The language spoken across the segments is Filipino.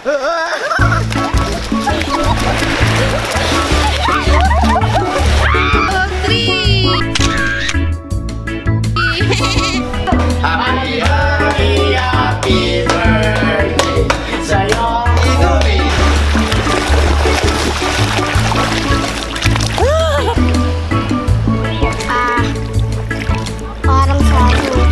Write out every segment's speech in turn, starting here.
Happy, happy, happy birthday sa'yo, Inumi. Parang sa ako.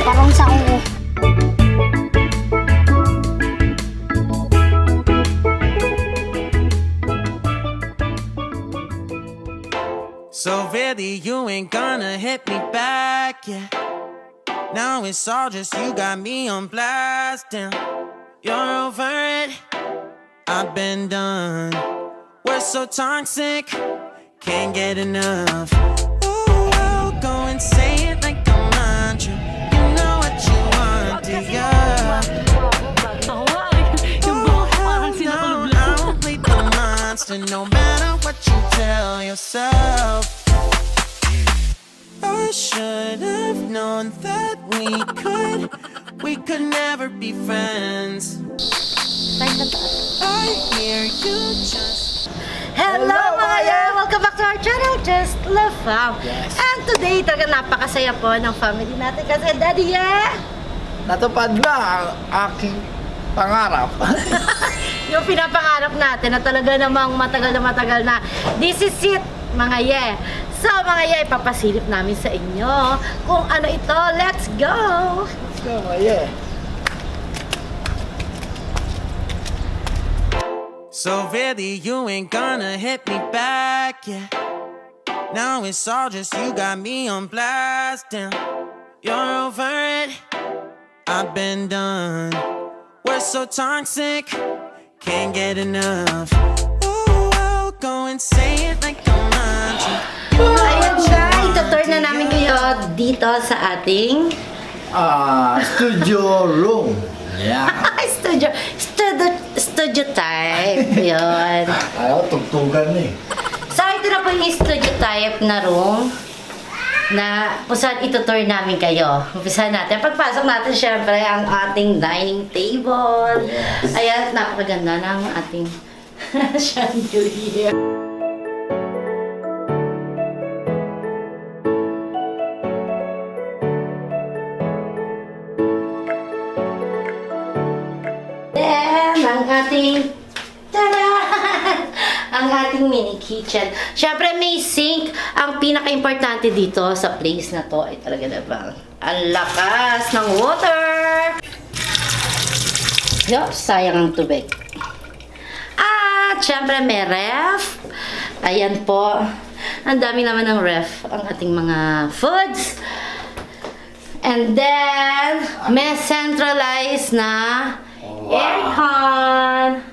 Parang sa ako. So really, you ain't gonna hit me back, yeah. Now it's all just you got me on blast, damn. You're over it, I've been done. We're so toxic, can't get enough. Ooh, I'll go and say it like a mantra. You know what you want, do ya? Ooh, hell no, I won't leave the monster, no matter what you tell yourself. I should have known that we could never be friends. I hear you just. Hello mga yan! Welcome back to our channel, Just Love Fam. Yes. And today, talaga napakasaya po ng family natin kasi Daddy, yeah! Natupad na ang aking pangarap. Yung pinapangarap natin na talaga namang matagal na. This is it, mga ye. So, mga ye, ipapasilip namin sa inyo kung ano ito. Let's go! Let's go, yeah. So really, you ain't gonna hit me back, yeah. Now it's all just you got me on blast, damn. You're over it, I've been done. We're so toxic, can't get enough. Ooh, I'll go and say it like a mantra. Ayan guys, itutur na namin kayo dito sa ating Studio room. Yeah. studio type. Yun. Ayaw, tugtugan eh. So, ito na po yung studio type na room na kung saan itutur namin kayo. Umpisahan natin. Pagpasok natin, syempre, ang ating dining table. Yes. Ayan, napakaganda ng ating chandelier. Then, ang ating ang ating mini kitchen. Siyempre, may sink. Ang pinaka-importante dito sa place na to ay talaga naman ang lakas ng water. Yup, sayang ang tubig. At siyempre, may ref. Ayan po. Ang dami naman ng ref ang ating mga foods. And then, may centralized na aircon.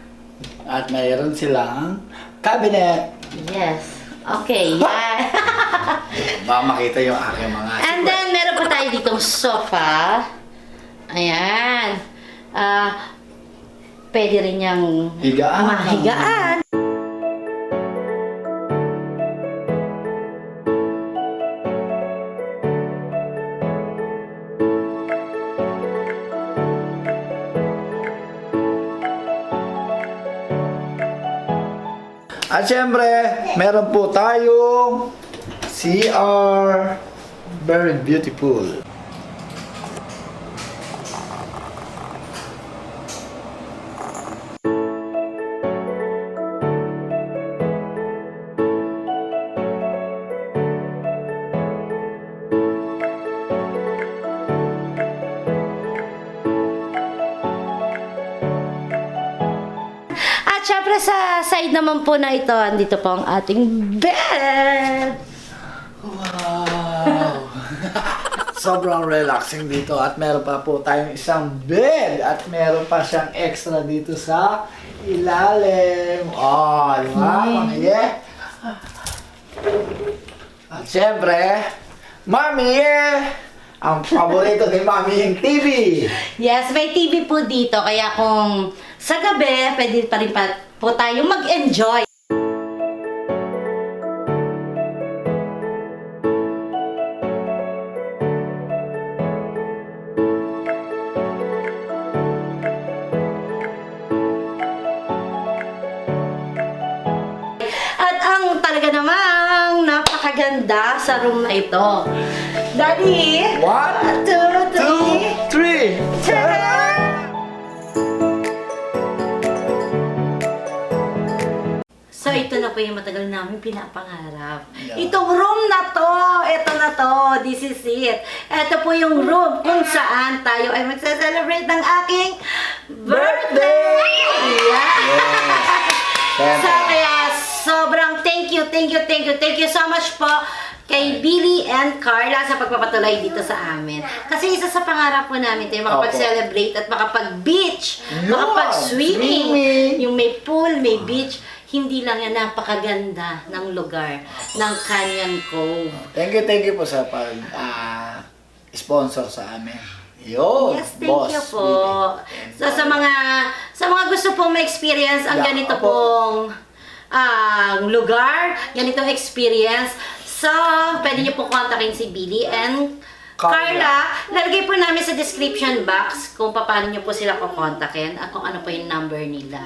At mayroon silang cabinet. Yes. Okay. Yan. Baka makita yung aking mga And then, meron pa tayo ditong sofa. Ayan. Pwede rin niyang higaan. mahigaan. At syempre, meron po tayong CR. Very beautiful. At syempre sa side naman po na ito, andito po ang ating bed. Wow! Sobrang relaxing dito at meron pa po tayong isang bed at meron pa siyang extra dito sa ilalim. Oh, di ba? Mga ye? At syempre, Mami ye! Ang paborito ni Mami yung TV. Yes, may TV po dito. Kaya kung sa gabi, pwede pa rin po tayo mag-enjoy. ganda sa room na ito. Daddy! 1, 2, 3. 2, 3. Tara! So, ito na po yung matagal namin pinapangarap. Yeah. Itong room na to, ito na to, this is it. Ito po yung room kung saan tayo ay magsa-celebrate ng aking birthday! Yeah! Yes. So, kaya sobrang thank you so much po kay Billy and Carla sa pagpapatuloy dito sa amin. Kasi isa sa pangarap po namin tayo makapag-celebrate at makapag-beach, Yun! makapag-swimming. Swimming! Yung may pool, may beach, hindi lang yan napakaganda ng lugar ng Canyon Cove. Thank you po sa pag sponsor sa amin. Yo, Yes, thank boss, you po. Billy. So sa mga gusto pong ma-experience ang Yeah, ganito apo. pong lugar, ganitong experience. So, pwede niyo po kontakin si Billy and Carla. Lalagay po namin sa description box kung paano niyo po sila kukontakin at kung ano po yung number nila.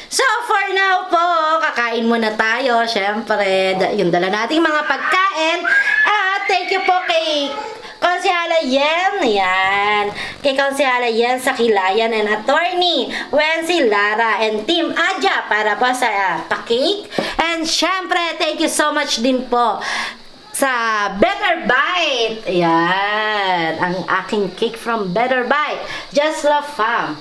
So, for now po, kakain muna tayo. Siyempre, yung dala nating mga pagkain. At thank you po kay Konsehala Yen. Yan. Kay Konsehala Yen sa Kilayan and Attorney Wency Lara and Team Adja para po sa pa-cake. And siyempre, thank you so much din po sa Better Bite. Yan. Ang aking cake from Better Bite. Just Love Fam.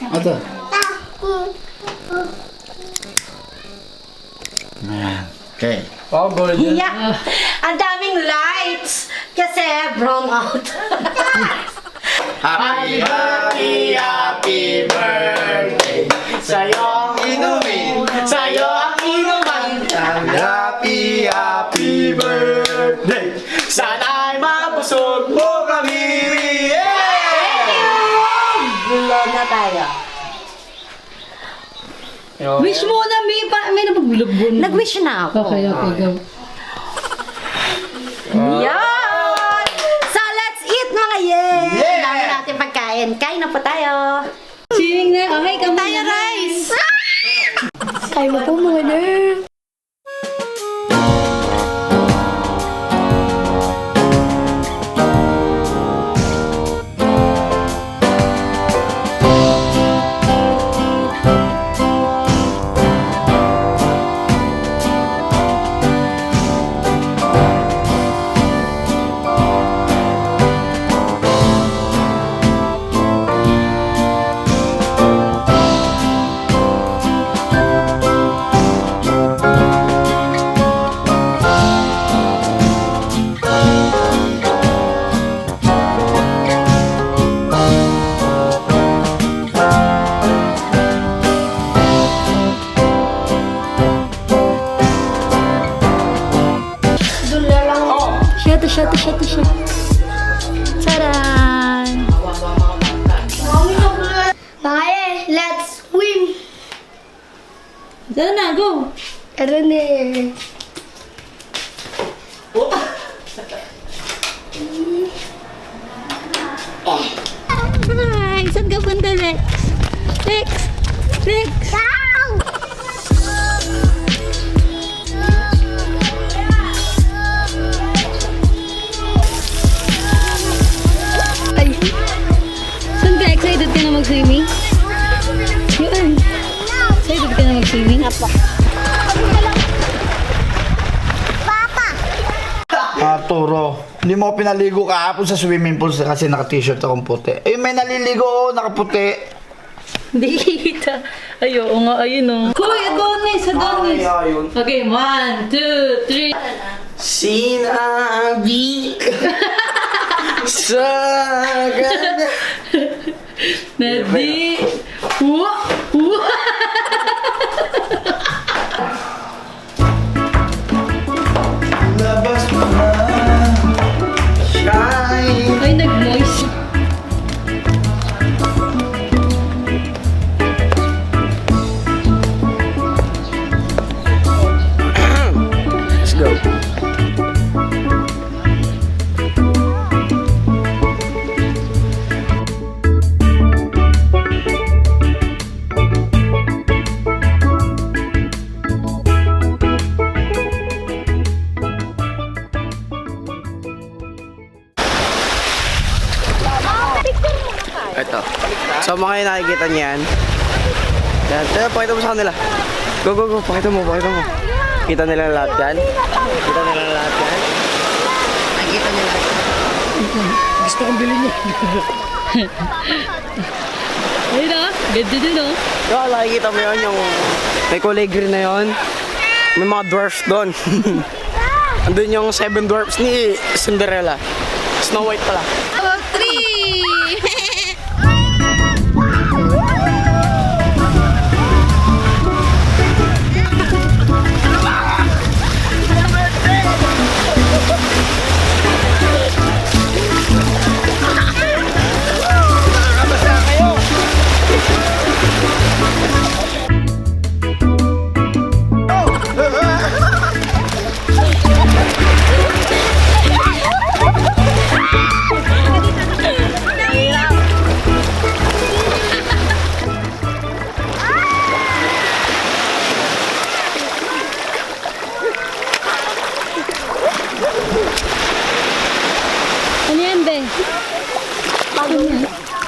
Ito. Ayan. Okay. Oh, gorgeous. Yeah. Ang daming lights kasi brown out. Happy, happy, happy birthday. Sa'yo ang inumin, sa'yo ang inuman. Happy, happy birthday. Sana'y mabusog mo kami. Bulog na tayo. Wish mo na may napagbulog-bulog. Nag-wish na ako. Okay, go. Yan! So, let's eat mga yen! Yeah! Dami natin pagkain. Kain na po tayo. Swimming na. Okay, come on. Tayo, rice! Kayo po muna. Shut. Taran! Bye, let's swim. Tara na, go. Tara na. Hi, saan ka punta, Lex? Lex! Ay, Saan ka? Excited ka na mag-swimming? Yun. Excited ka na mag-swimming? Turo. Hindi mo ako pinaligo kahapon sa swimming pool kasi naka-t-shirt akong puti. Eh, may naliligo ako, nakaputi. Hindi kita. Ay, oo nga, ayun o. Hoy, Adonis, Adonis. ayun. Okay, 1, 2, 3. Sinabi sa ganda. Nadi. Wah! Wah! Labas mo na. Shine. Ay, nag-moist. Let's go. Ito. So mga yung nakikita niyan. Yan. Tara, pakita mo sa kanila. Go, go, go. Pakita mo, pakita mo. Kita nila lahat yan. Kita nila lahat yan. Nakikita nila lahat yan. Gusto kong bilhin niya. Ayun o. Ganda din o. Yo, nakikita mo yun, yung may kulay green na yun. May mga dwarfs doon. Andun yung 7 dwarfs ni Cinderella. Snow White pala. Oh, 3. Ano yan, be?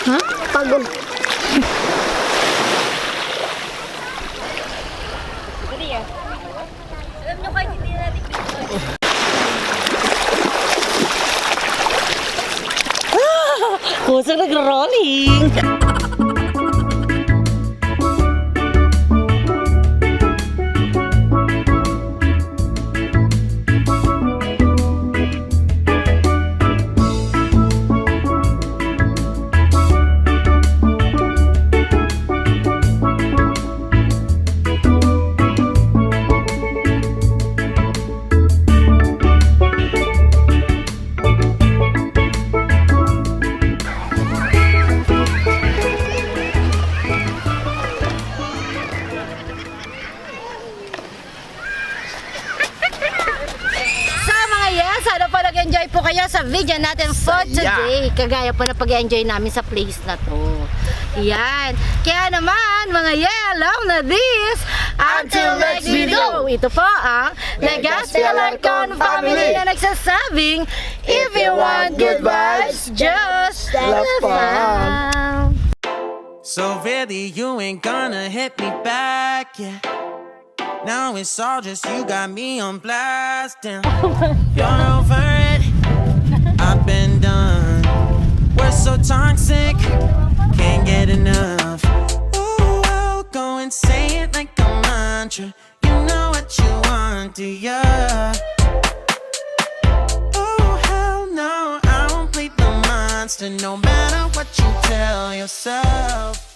Ha? Pagod. Kusang nag-rolling. Sana po nag-enjoy po kayo sa video natin for today. Kagaya po na pag-enjoy namin sa place na to. Yan. Kaya naman, mga yellow na this, until next video. Ito po ang Legacy Alarcon family na nagsasabing, if you want good vibes, just love. So really, you ain't gonna hit me back, yeah. Now it's all just you got me on blast, and you're over it. I've been done. We're so toxic, can't get enough. Ooh, I'll go and say it like a mantra. You know what you want, do ya? Oh hell no, I won't play the monster, no matter what you tell yourself.